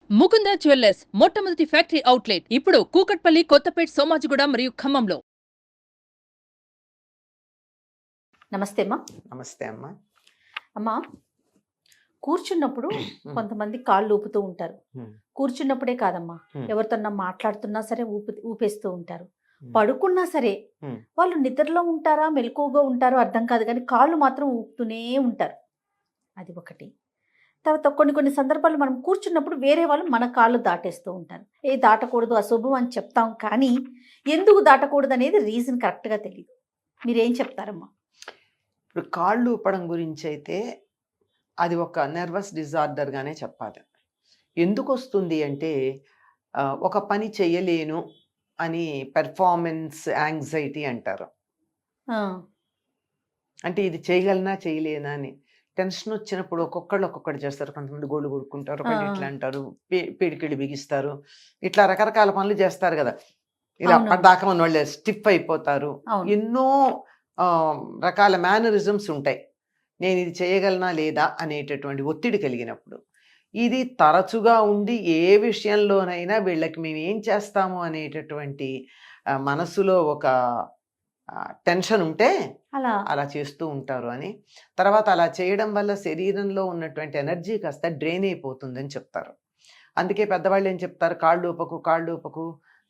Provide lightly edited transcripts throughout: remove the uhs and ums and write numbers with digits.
Mukunda jewellers మొట్టమొదటి factory outlet ఇప్పుడు కూకట్పల్లి, కొత్తపేట్, సోమాజిగూడ మరియు ఖమ్మంలో. నమస్తే అమ్మా. నమస్తే అమ్మా. అమ్మా, కూర్చున్నప్పుడు కొంతమంది కాళ్ళు ఊపుతూ ఉంటారు. కూర్చున్నప్పుడే కాదమ్మా, ఎవరితోన్నా మాట్లాడుతున్నా సరే ఊపేస్తూ ఉంటారు. పడుకున్నా సరే వాళ్ళు నిద్రలో ఉంటారా మెలకువగా ఉంటారో అర్థం కాదు, కానీ కాళ్ళు మాత్రం ఊపుతూనే ఉంటారు. అది ఒకటి. తర్వాత కొన్ని సందర్భాలు మనం కూర్చున్నప్పుడు వేరే వాళ్ళు మన కాళ్ళు దాటేస్తూ ఉంటారు. దాటకూడదు, అశుభం అని చెప్తాం, కానీ ఎందుకు దాటకూడదు అనేది రీజన్ కరెక్ట్గా తెలియదు. మీరేం చెప్తారమ్మా? ఇప్పుడు కాళ్ళు ఊపడం గురించి అయితే అది ఒక నర్వస్ డిజార్డర్గానే చెప్పాలి. ఎందుకు వస్తుంది అంటే ఒక పని చెయ్యలేను అని పెర్ఫార్మెన్స్ యాంగ్జైటీ అంటారు. అంటే ఇది చేయగలనా చేయలేనా అని టెన్షన్ వచ్చినప్పుడు ఒక్కొక్కటి చేస్తారు. కొంతమంది గోళ్ళు కొడుకుంటారు, ఒకటి ఇట్లా అంటారు, పీడికిళ్ళు బిగిస్తారు, ఇట్లా రకరకాల పనులు చేస్తారు కదా. ఇలా అప్పటిదాకా మన వాళ్ళు స్టిఫ్ అయిపోతారు. ఎన్నో రకాల మేనరిజమ్స్ ఉంటాయి. నేను ఇది చేయగలనా లేదా అనేటటువంటి ఒత్తిడి కలిగినప్పుడు ఇది తరచుగా ఉండి ఏ విషయంలోనైనా వీళ్ళకి మేము ఏం చేస్తాము అనేటటువంటి మనసులో ఒక టెన్షన్ ఉంటే అలా చేస్తూ ఉంటారు అని. తర్వాత అలా చేయడం వల్ల శరీరంలో ఉన్నటువంటి ఎనర్జీ కాస్త డ్రైన్ అయిపోతుందని చెప్తారు. అందుకే పెద్దవాళ్ళు ఏం చెప్తారు, కాళ్ళు ఊపకు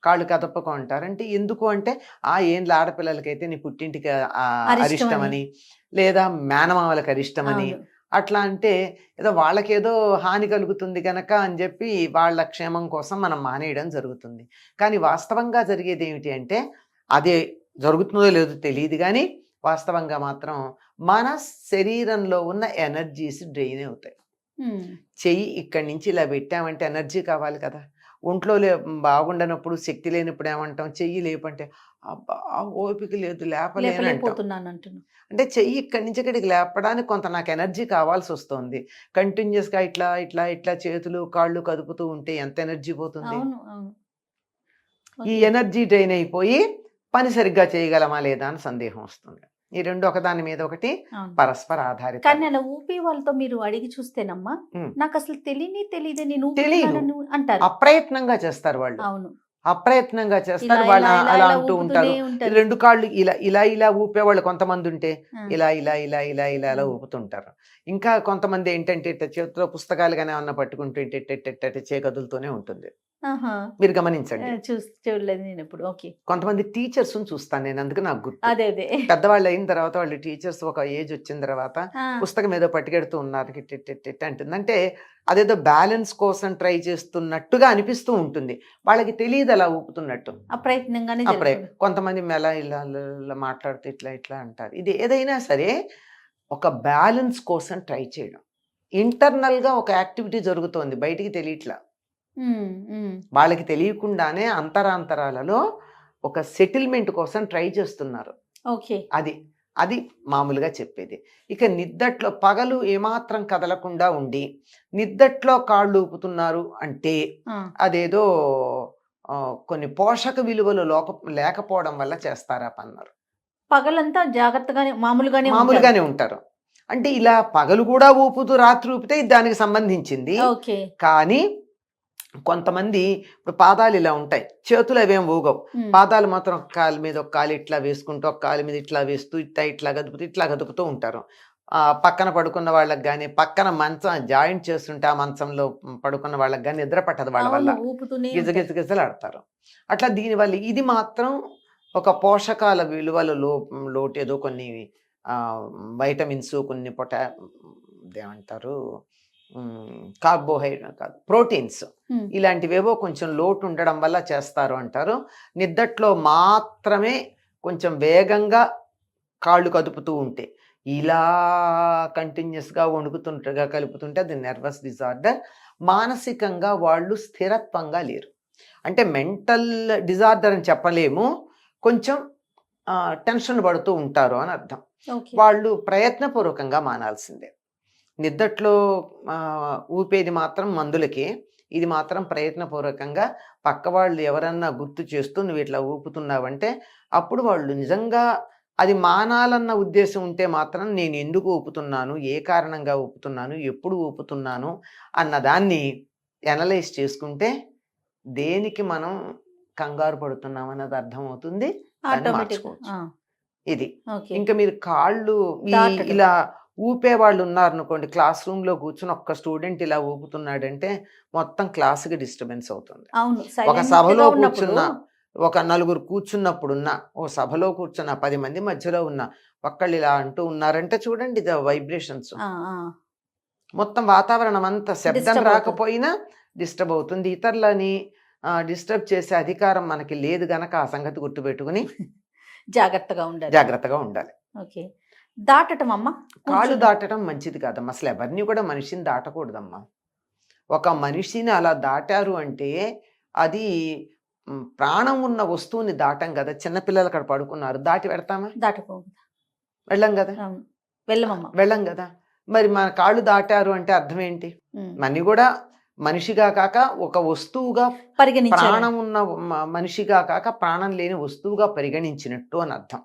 కాళ్ళు కదపకు అంటారు. అంటే ఎందుకు అంటే ఏం ఆడపిల్లలకైతే నీ పుట్టింటికి అరిష్టమని, లేదా మేనమామలకు అరిష్టమని, అట్లా అంటే ఏదో వాళ్ళకేదో హాని కలుగుతుంది కనుక అని చెప్పి వాళ్ళ క్షేమం కోసం మనం మానేయడం జరుగుతుంది. కానీ వాస్తవంగా జరిగేది ఏమిటి అంటే అదే జరుగుతుందో లేదో తెలియదు, కానీ వాస్తవంగా మాత్రం మన శరీరంలో ఉన్న ఎనర్జీస్ డ్రైన్ అవుతాయి. చెయ్యి ఇక్కడి నుంచి ఇలా పెట్టామంటే ఎనర్జీ కావాలి కదా. ఒంట్లో బాగుండనప్పుడు, శక్తి లేనప్పుడు ఏమంటాం, చెయ్యి లేపంటే అబ్బా ఓపిక లేదు, లేపలేకపోతున్నాను. అంటే చెయ్యి ఇక్కడి నుంచి ఇక్కడికి లేపడానికి కొంత నాకు ఎనర్జీ కావాల్సి వస్తుంది. కంటిన్యూస్గా ఇట్లా ఇట్లా ఇట్లా చేతులు కాళ్ళు కదుపుతూ ఉంటే ఎంత ఎనర్జీ పోతుంది. ఈ ఎనర్జీ డ్రైన్ అయిపోయి పని సరిగ్గా చేయగలమా లేదా అని సందేహం వస్తుంది. ఈ రెండు ఒకదాని మీద ఒకటి పరస్పర ఆధారిత. కానీ అలా ఊపి వాళ్ళతో మీరు అడిగి చూస్తేనమ్మా, నాకు అసలు తెలియదే నేను అంటారు. అప్రయత్నంగా చేస్తారు వాళ్ళు. అవును, అప్రయత్నంగా చేస్తారు వాళ్ళు. అలా అంటూ ఉంటారు. రెండు కాళ్ళు ఇలా ఇలా ఇలా ఊపేవాళ్ళు కొంతమంది ఉంటే ఇలా ఇలా ఇలా ఇలా ఇలా ఇలా ఊపుతుంటారు. ఇంకా కొంతమంది ఏంటంటే చేతిలో పుస్తకాలు కానీ ఏమన్నా పట్టుకుంటూ చే కదులుతూనే ఉంటుంది. మీరు గమనించండి. చూడలేదు నేను ఎప్పుడు. కొంతమంది టీచర్స్ చూస్తాను నేను, అందుకు నాకు గుర్తు. పెద్దవాళ్ళు అయిన తర్వాత వాళ్ళు టీచర్స్ ఒక ఏజ్ వచ్చిన తర్వాత పుస్తకం ఏదో పట్టుకెడుతూ ఉన్నారు అంటుంది. అంటే అదేదో బ్యాలెన్స్ కోసం ట్రై చేస్తున్నట్టుగా అనిపిస్తూ ఉంటుంది. వాళ్ళకి తెలియదు అలా ఊపుతున్నట్టు, అప్రయత్నంగానే. కొంతమంది మెలా ఇలా మాట్లాడుతూ ఇట్లా ఇట్లా అంటారు. ఇది ఏదైనా సరే ఒక బ్యాలెన్స్ కోసం ట్రై చేయడం. ఇంటర్నల్గా ఒక యాక్టివిటీ జరుగుతోంది, బయటికి తెలియట్లా. వాళ్ళకి తెలియకుండానే అంతరాంతరాలలో ఒక సెటిల్మెంట్ కోసం ట్రై చేస్తున్నారు. అది మామూలుగా చెప్పేది. ఇక నిద్దట్లో పగలు ఏమాత్రం కదలకుండా ఉండి నిద్దట్లో కాళ్ళు ఊపుతున్నారు అంటే అదేదో కొన్ని పోషక విలువలు లేకపోవడం వల్ల చేస్తారా పన్నారు. పగలంతా జాగ్రత్తగానే మామూలుగానే ఉంటారు. అంటే ఇలా పగలు కూడా ఊపుతూ రాత్రి ఊపితే దానికి సంబంధించింది. కానీ కొంతమంది ఇప్పుడు పాదాలు ఇలా ఉంటాయి, చేతులు అవేం ఊగవు, పాదాలు మాత్రం ఒక కాలు మీద ఒక కాలు ఇట్లా వేసుకుంటూ ఒక కాలు మీద ఇట్లా వేస్తూ ఇట్లా గదుపుతూ ఉంటారు. పక్కన పడుకున్న వాళ్ళకి కానీ, పక్కన మంచం జాయింట్ చేస్తుంటే ఆ మంచంలో పడుకున్న వాళ్ళకి కానీ నిద్ర పట్టదు వాళ్ళ వల్ల, గిజగిజలాడతారు. అట్లా దీనివల్ల ఇది మాత్రం ఒక పోషకాల విలువల లోటు, ఏదో కొన్ని వైటమిన్స్, కొన్ని ఏమంటారు కార్బోహైడ్రేట్ కాదు ప్రోటీన్స్, ఇలాంటివేవో కొంచెం లోటు ఉండడం వల్ల చేస్తారు అంటారు. నిద్దట్లో మాత్రమే కొంచెం వేగంగా కాళ్ళు కదుపుతూ ఉంటే, ఇలా కంటిన్యూస్గా వణుకుతుంటగా కలుపుతుంటే అది నర్వస్ డిజార్డర్. మానసికంగా వాళ్ళు స్థిరత్వంగా లేరు. అంటే మెంటల్ డిజార్డర్ అని చెప్పలేము, కొంచెం టెన్షన్ పడుతూ ఉంటారు అని అర్థం. వాళ్ళు ప్రయత్నపూర్వకంగా మానాల్సిందే. నిద్దట్లో ఊపేది మాత్రం మందులకే, ఇది మాత్రం ప్రయత్నపూర్వకంగా పక్క వాళ్ళు ఎవరన్నా గుర్తు చేస్తూ నువ్వు ఇట్లా ఊపుతున్నావంటే అప్పుడు వాళ్ళు నిజంగా అది మానాలన్న ఉద్దేశం ఉంటే మాత్రం నేను ఎందుకు ఊపుతున్నాను, ఏ కారణంగా ఊపుతున్నాను, ఎప్పుడు ఊపుతున్నాను అన్నదాన్ని ఎనలైజ్ చేసుకుంటే దేనికి మనం కంగారు పడుతున్నాం అన్నది అర్థమవుతుంది. దాన్ని ఆటోమేటిక్. మార్చుకోవచ్చు. ఇది ఓకే. ఇంకా మీరు కాళ్ళు దాటడం. ఇలా ఊపే వాళ్ళు ఉన్నారనుకోండి, క్లాస్ రూమ్ లో కూర్చుని ఒక్క స్టూడెంట్ ఇలా ఊపుతున్నాడంటే మొత్తం క్లాస్కి డిస్టర్బెన్స్ అవుతుంది. అవును. ఒక silent సభలో గా ఉన్నప్పుడు కూర్చున్న ఒక నలుగురు కూర్చున్నప్పుడున్న ఓ సభలో కూర్చున్న 10 మంది మధ్యలో ఉన్న ఒక్కళ్ళు ఇలా అంటూ ఉన్నారంటే చూడండి వైబ్రేషన్స్, ఆ, ఆ, మొత్తం వాతావరణం అంతా శబ్దం Disturb అవుతుంది. రాకపోయినా డిస్టర్బ్ అవుతుంది. ఇతరులని డిస్టర్బ్ చేసే అధికారం మనకి లేదు గనక ఆ సంగతి గుర్తుపెట్టుకుని జాగ్రత్తగా ఉండాలి. జాగ్రత్తగా ఉండాలి. ఓకే. దాటటం అమ్మ. కాళ్ళు దాటడం మంచిది కాదమ్మా. అసలు ఎవరిని కూడా మనిషిని దాటకూడదమ్మా. ఒక మనిషిని అలా దాటారు అంటే అది ప్రాణం ఉన్న వస్తువుని దాటం కదా. చిన్నపిల్లలు అక్కడ పడుకున్నారు, దాటి పెడతామా? దాటకూడదు. వెళ్ళం కదా. అవును. వెళ్ళమమ్మ. వెళ్ళం కదా. మరి మన కాళ్ళు దాటారు అంటే అర్థం ఏంటి? మన్ని కూడా మనిషిగా కాక ఒక వస్తువుగా, పరిగణించాలి. ప్రాణం ఉన్న మనిషిగా కాక ప్రాణం లేని వస్తువుగా పరిగణించినట్టు అని అర్థం.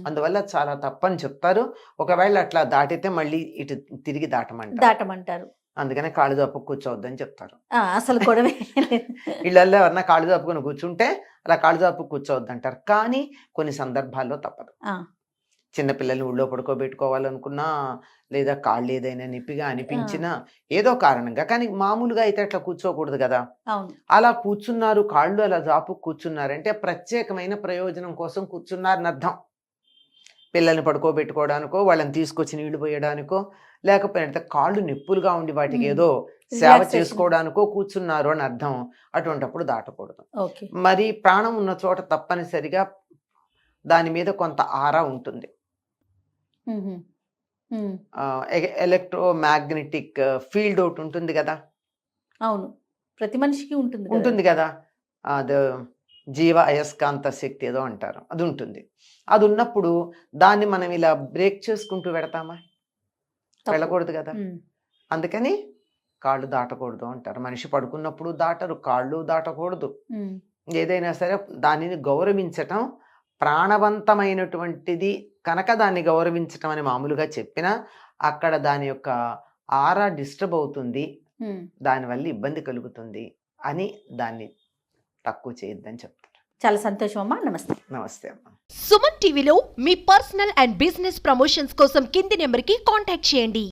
అందువల్ల చాలా తప్పని చెప్తారు. ఒకవేళ అట్లా దాటితే మళ్ళీ ఇటు తిరిగి దాటమంటారు. దాటమంటారు. అందుకనే కాళ్ళు దాపు కూర్చోవద్దని చెప్తారు. అసలు గొడవే లేదు. ఇళ్ళల్లో ఎవరన్నా కాళ్ళు దాపుకొని కూర్చుంటే అలా కాళ్ళు దాపు కూర్చోవద్దు అంటారు. కానీ కొన్ని సందర్భాల్లో తప్పదు. ఆ, చిన్నపిల్లల్ని ఊళ్ళో పడుకోబెట్టుకోవాలనుకున్నా, లేదా కాళ్ళు ఏదైనా నొప్పిగా అనిపించినా, ఏదో కారణంగా. కానీ మామూలుగా అయితే అట్లా కూర్చోకూడదు కదా. అవును. అలా కూర్చున్నారు, కాళ్ళు అలా జాపు కూర్చున్నారంటే ప్రత్యేకమైన ప్రయోజనం కోసం కూర్చున్నారని అర్థం. పిల్లల్ని పడుకోబెట్టుకోవడానికో, వాళ్ళని తీసుకొచ్చి నీళ్లు పోయడానికో, లేకపోతే కాళ్ళు నొప్పులుగా ఉండి వాటికి ఏదో సేవ Relaxation. చేసుకోవడానికో కూర్చున్నారు అని అర్థం. అటువంటప్పుడు దాటకూడదు. ఓకే. మరి ప్రాణం ఉన్న చోట తప్పనిసరిగా దాని మీద కొంత ఆరా ఉంటుంది. మ్మ్. మ్మ్. ఎలక్ట్రోమాగ్నెటిక్ ఫీల్డ్ ఒకటి ఉంటుంది కదా. అవును. ప్రతి మనిషికి ఉంటుంది కదా. ఉంటుంది కదా. అది జీవ అయస్కాంత శక్తి ఏదో అంటారు, అది ఉంటుంది. అది ఉన్నప్పుడు దాన్ని మనం ఇలా బ్రేక్ చేసుకుంటూ పెడతామా? తప్పు. వెళ్ళకూడదు కదా. మ్మ్. అందుకని కాళ్ళు దాటకూడదు అంటారు. మనిషి పడుకున్నప్పుడు దాటరు, కాళ్ళు దాటకూడదు. మ్మ్. ఏదైనా సరే దానిని గౌరవించటం ప్రాణవంతమైనటువంటిది కనుక దాన్ని గౌరవించటం అని మామూలుగా చెప్పినా అక్కడ దాని యొక్క ఆరా డిస్టర్బ్ అవుతుంది, మ్మ్. దానివల్ల ఇబ్బంది కలుగుతుంది అని దాన్ని తక్కువ చేయొద్దని చెప్తారు. చాలా సంతోషం అమ్మా. నమస్తే. నమస్తే అమ్మ. సుమన్ టీవీలో మీ పర్సనల్ అండ్ బిజినెస్ ప్రమోషన్స్ కోసం కింది నెంబర్కి కాంటాక్ట్ చేయండి.